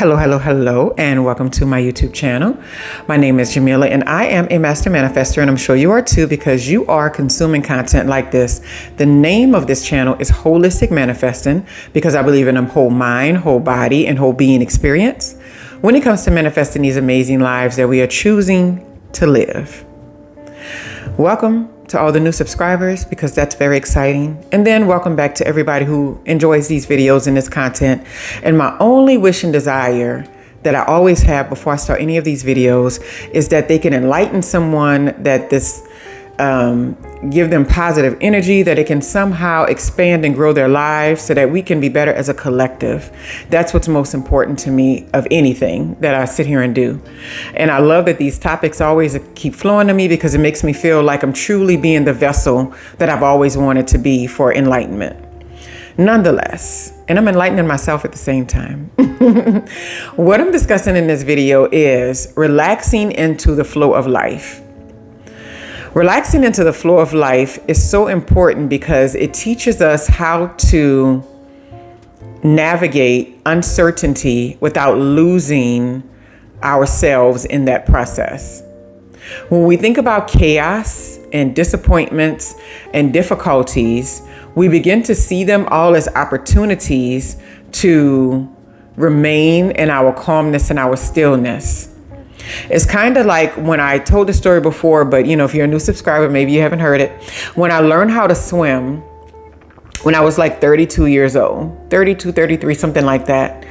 Hello, and welcome to my YouTube channel. My name is Jameelah, and I am a master manifester, and I'm sure you are too because you are consuming content like this. The name of this channel is Holistic Manifesting because I believe in a whole mind, whole body, and whole being experience when it comes to manifesting these amazing lives that we are choosing to live. Welcome to all the new subscribers because that's very exciting. And then welcome back to everybody who enjoys these videos and this content. And my only wish and desire that I always have before I start any of these videos is that they can enlighten someone, that this give them positive energy, that it can somehow expand and grow their lives so that we can be better as a collective. That's what's most important to me of anything that I sit here and do. And I love that these topics always keep flowing to me because it makes me feel like I'm truly being the vessel that I've always wanted to be for enlightenment. Nonetheless, and I'm enlightening myself at the same time. What I'm discussing in this video is relaxing into the flow of life. Relaxing into the flow of life is so important because it teaches us how to navigate uncertainty without losing ourselves in that process. When we think about chaos and disappointments and difficulties, we begin to see them all as opportunities to remain in our calmness and our stillness. It's kind of like when I told the story before, but if you're a new subscriber, maybe you haven't heard it. When I learned how to swim, when I was like 32 years old, 32, 33, something like that.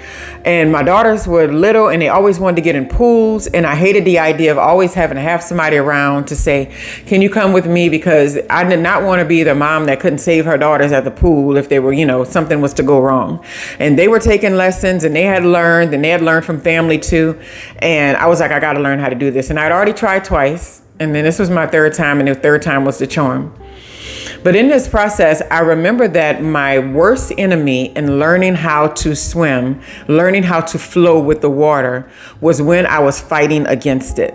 And my daughters were little and they always wanted to get in pools. And I hated the idea of always having to have somebody around to say, can you come with me? Because I did not want to be the mom that couldn't save her daughters at the pool if they were, something was to go wrong. And they were taking lessons and they had learned from family too. And I was like, I got to learn how to do this. And I'd already tried twice. And then this was my third time. And the third time was the charm. But in this process, I remember that my worst enemy in learning how to swim, learning how to flow with the water, was when I was fighting against it.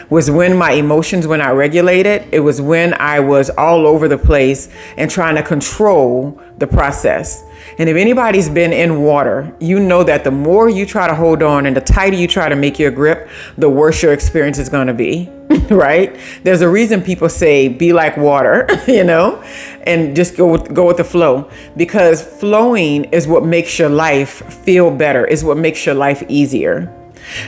Was when my emotions were not regulated. It was when I was all over the place and trying to control the process. And if anybody's been in water, you know that the more you try to hold on and the tighter you try to make your grip, the worse your experience is going to be, right? There's a reason people say, be like water, and just go with the flow, because flowing is what makes your life feel better, is what makes your life easier.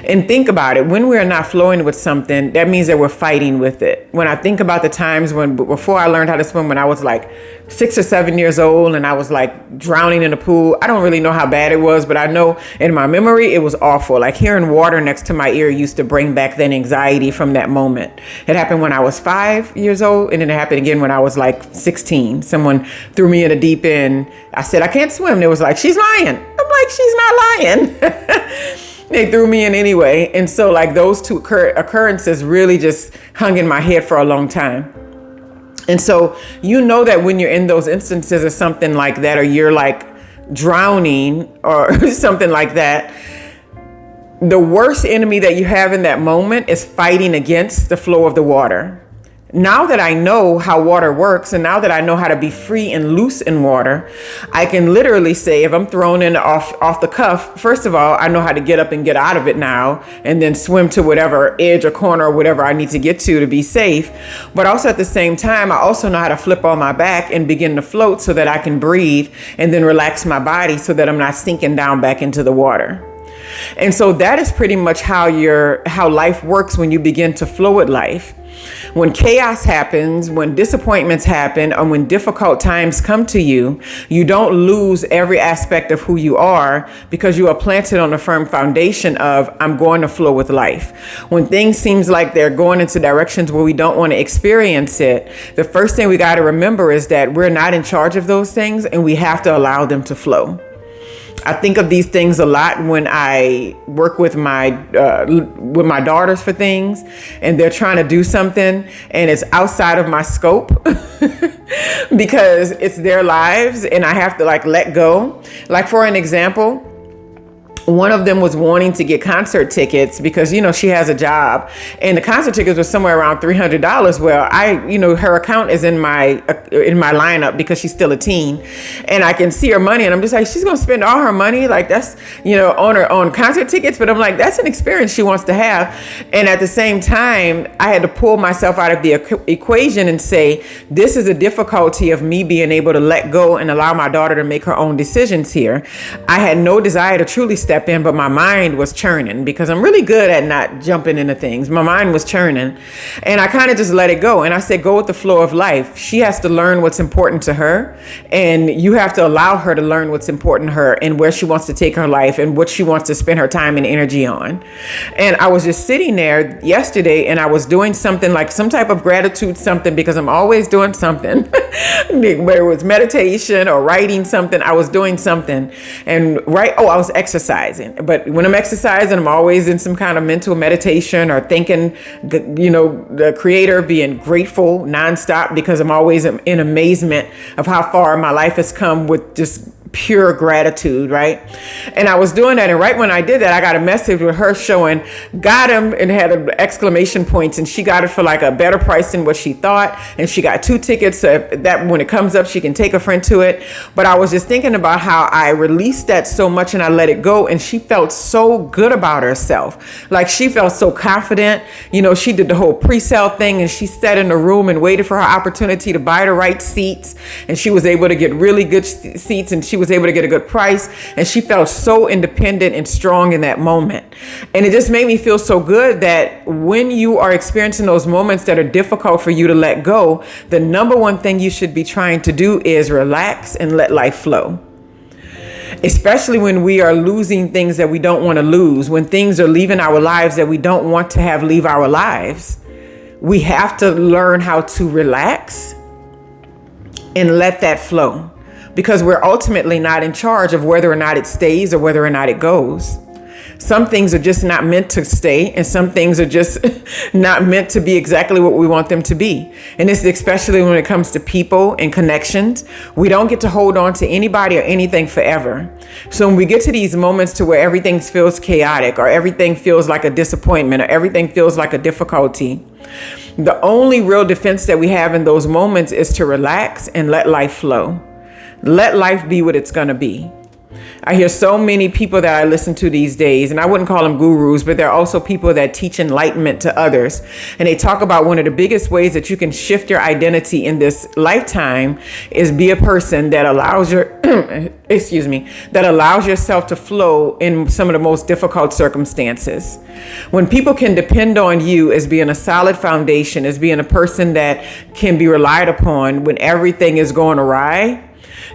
And think about it. When we're not flowing with something, that means that we're fighting with it. When I think about the times before I learned how to swim, when I was like 6 or 7 years old and I was like drowning in a pool, I don't really know how bad it was, but I know in my memory, it was awful. Like hearing water next to my ear used to bring back that anxiety from that moment. It happened when I was 5 years old. And then it happened again when I was like 16. Someone threw me in a deep end. I said, I can't swim. They was like, she's lying. I'm like, she's not lying. They threw me in anyway. And so like those two occurrences really just hung in my head for a long time. And so that when you're in those instances or something like that, or you're like drowning or something like that, the worst enemy that you have in that moment is fighting against the flow of the water. Now that I know how water works, and now that I know how to be free and loose in water, I can literally say, if I'm thrown in off the cuff, first of all, I know how to get up and get out of it now, and then swim to whatever edge or corner or whatever I need to get to be safe. But also at the same time, I also know how to flip on my back and begin to float so that I can breathe and then relax my body so that I'm not sinking down back into the water. And so that is pretty much how life works when you begin to flow with life. When chaos happens, when disappointments happen, or when difficult times come to you, you don't lose every aspect of who you are because you are planted on a firm foundation of, I'm going to flow with life. When things seems like they're going into directions where we don't want to experience it, the first thing we got to remember is that we're not in charge of those things and we have to allow them to flow. I think of these things a lot when I work with my daughters for things and they're trying to do something and it's outside of my scope because it's their lives and I have to like let go. Like for an example, One of them was wanting to get concert tickets because, she has a job, and the concert tickets were somewhere around $300. Well, her account is in my lineup because she's still a teen, and I can see her money, and I'm just like, she's going to spend all her money like that's, on concert tickets. But I'm like, that's an experience she wants to have. And at the same time, I had to pull myself out of the equation and say, this is a difficulty of me being able to let go and allow my daughter to make her own decisions here. I had no desire to truly step in, but my mind was churning because I'm really good at not jumping into things. My mind was churning, and I kind of just let it go. And I said, go with the flow of life. She has to learn what's important to her, and you have to allow her to learn what's important to her and where she wants to take her life and what she wants to spend her time and energy on. And I was just sitting there yesterday, and I was doing something like some type of gratitude something, because I'm always doing something, whether it was meditation or writing something. I was doing something, and I was exercising. But when I'm exercising, I'm always in some kind of mental meditation or thinking, the Creator, being grateful nonstop, because I'm always in amazement of how far my life has come with just pure gratitude, right? And I was doing that, and right when I did that, I got a message with her showing got him, and had exclamation points, and she got it for like a better price than what she thought, and she got 2 tickets so that when it comes up she can take a friend to it. But I was just thinking about how I released that so much and I let it go, and she felt so good about herself. Like, she felt so confident. She did the whole pre-sale thing, and she sat in the room and waited for her opportunity to buy the right seats, and she was able to get really good seats, and she was able to get a good price, and she felt so independent and strong in that moment. And it just made me feel so good that when you are experiencing those moments that are difficult for you to let go, the number one thing you should be trying to do is relax and let life flow. Especially when we are losing things that we don't want to lose, when things are leaving our lives that we don't want to have leave our lives, we have to learn how to relax and let that flow. Because we're ultimately not in charge of whether or not it stays or whether or not it goes. Some things are just not meant to stay, and some things are just not meant to be exactly what we want them to be. And this is especially when it comes to people and connections. We don't get to hold on to anybody or anything forever. So when we get to these moments to where everything feels chaotic, or everything feels like a disappointment, or everything feels like a difficulty, the only real defense that we have in those moments is to relax and let life flow. Let life be what it's going to be. I hear so many people that I listen to these days, and I wouldn't call them gurus, but they're also people that teach enlightenment to others. And they talk about one of the biggest ways that you can shift your identity in this lifetime is be a person that allows that allows yourself to flow in some of the most difficult circumstances. When people can depend on you as being a solid foundation, as being a person that can be relied upon when everything is going awry,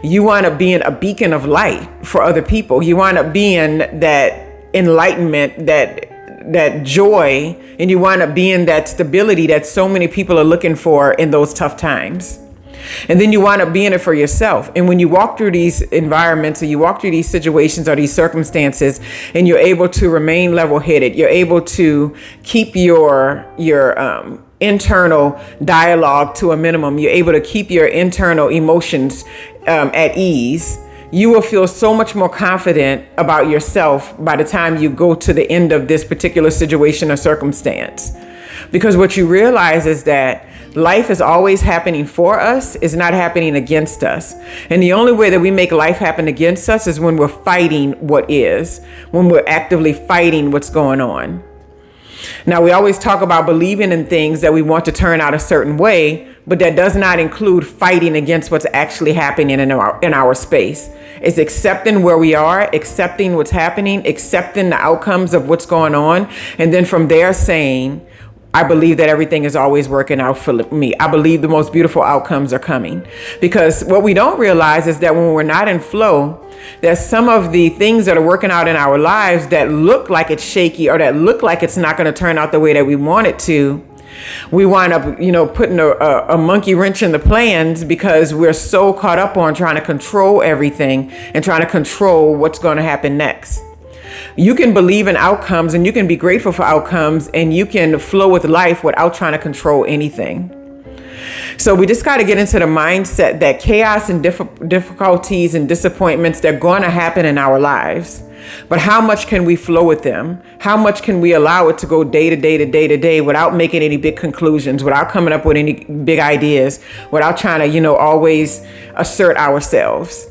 you wind up being a beacon of light for other people. You wind up being that enlightenment, that joy, and you wind up being that stability that so many people are looking for in those tough times. And then you wind up being it for yourself. And when you walk through these environments, or you walk through these situations or these circumstances, and you're able to remain level-headed, you're able to keep your internal dialogue to a minimum, you're able to keep your internal emotions at ease, you will feel so much more confident about yourself by the time you go to the end of this particular situation or circumstance. Because what you realize is that life is always happening for us, it's not happening against us. And the only way that we make life happen against us is when we're fighting what is, when we're actively fighting what's going on. Now, we always talk about believing in things that we want to turn out a certain way, but that does not include fighting against what's actually happening in our space. It's accepting where we are, accepting what's happening, accepting the outcomes of what's going on, and then from there saying, I believe that everything is always working out for me. I believe the most beautiful outcomes are coming. Because what we don't realize is that when we're not in flow, that some of the things that are working out in our lives that look like it's shaky, or that look like it's not going to turn out the way that we want it to, we wind up, putting a monkey wrench in the plans, because we're so caught up on trying to control everything and trying to control what's going to happen next. You can believe in outcomes, and you can be grateful for outcomes, and you can flow with life without trying to control anything. So we just got to get into the mindset that chaos and difficulties and disappointments, they're going to happen in our lives. But how much can we flow with them? How much can we allow it to go day to day to day to day without making any big conclusions, without coming up with any big ideas, without trying to, always assert ourselves?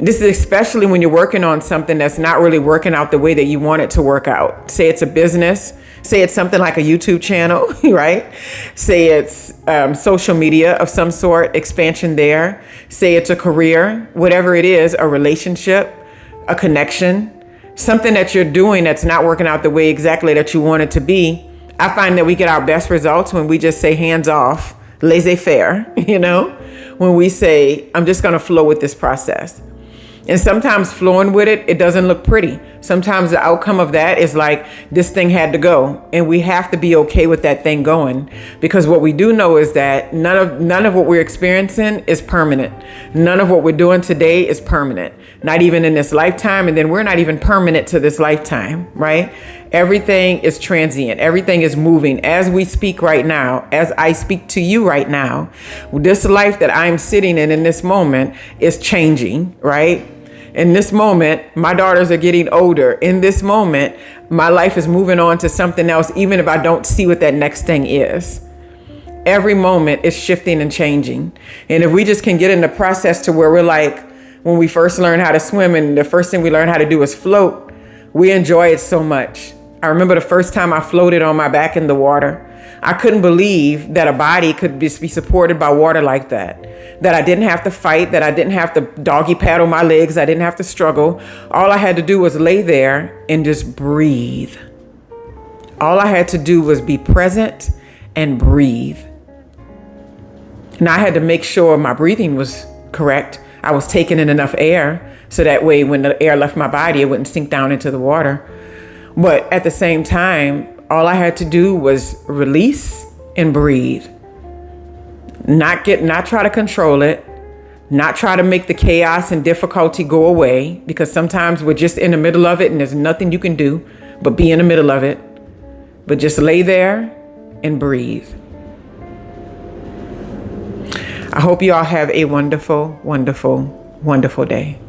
This is especially when you're working on something that's not really working out the way that you want it to work out. Say it's a business, say it's something like a YouTube channel, right? Say it's social media of some sort, expansion there. Say it's a career, whatever it is, a relationship, a connection, something that you're doing that's not working out the way exactly that you want it to be. I find that we get our best results when we just say hands off, laissez-faire, when we say, I'm just going to flow with this process. And sometimes flowing with it doesn't look pretty. Sometimes the outcome of that is like, this thing had to go. And we have to be okay with that thing going. Because what we do know is that none of what we're experiencing is permanent. None of what we're doing today is permanent. Not even in this lifetime. And then we're not even permanent to this lifetime, right? Everything is transient. Everything is moving. As we speak right now, as I speak to you right now, this life that I'm sitting in this moment is changing, right? In this moment, my daughters are getting older. In this moment, my life is moving on to something else, even if I don't see what that next thing is. Every moment is shifting and changing. And if we just can get in the process to where we're like, when we first learn how to swim and the first thing we learn how to do is float, we enjoy it so much. I remember the first time I floated on my back in the water. I couldn't believe that a body could be supported by water like that. That I didn't have to fight, that I didn't have to doggy paddle my legs, I didn't have to struggle. All I had to do was lay there and just breathe. All I had to do was be present and breathe. And I had to make sure my breathing was correct. I was taking in enough air so that way when the air left my body, it wouldn't sink down into the water. But at the same time, all I had to do was release and breathe. Not try to control it, not try to make the chaos and difficulty go away, because sometimes we're just in the middle of it and there's nothing you can do but be in the middle of it. But just lay there and breathe. I hope you all have a wonderful, wonderful, wonderful day.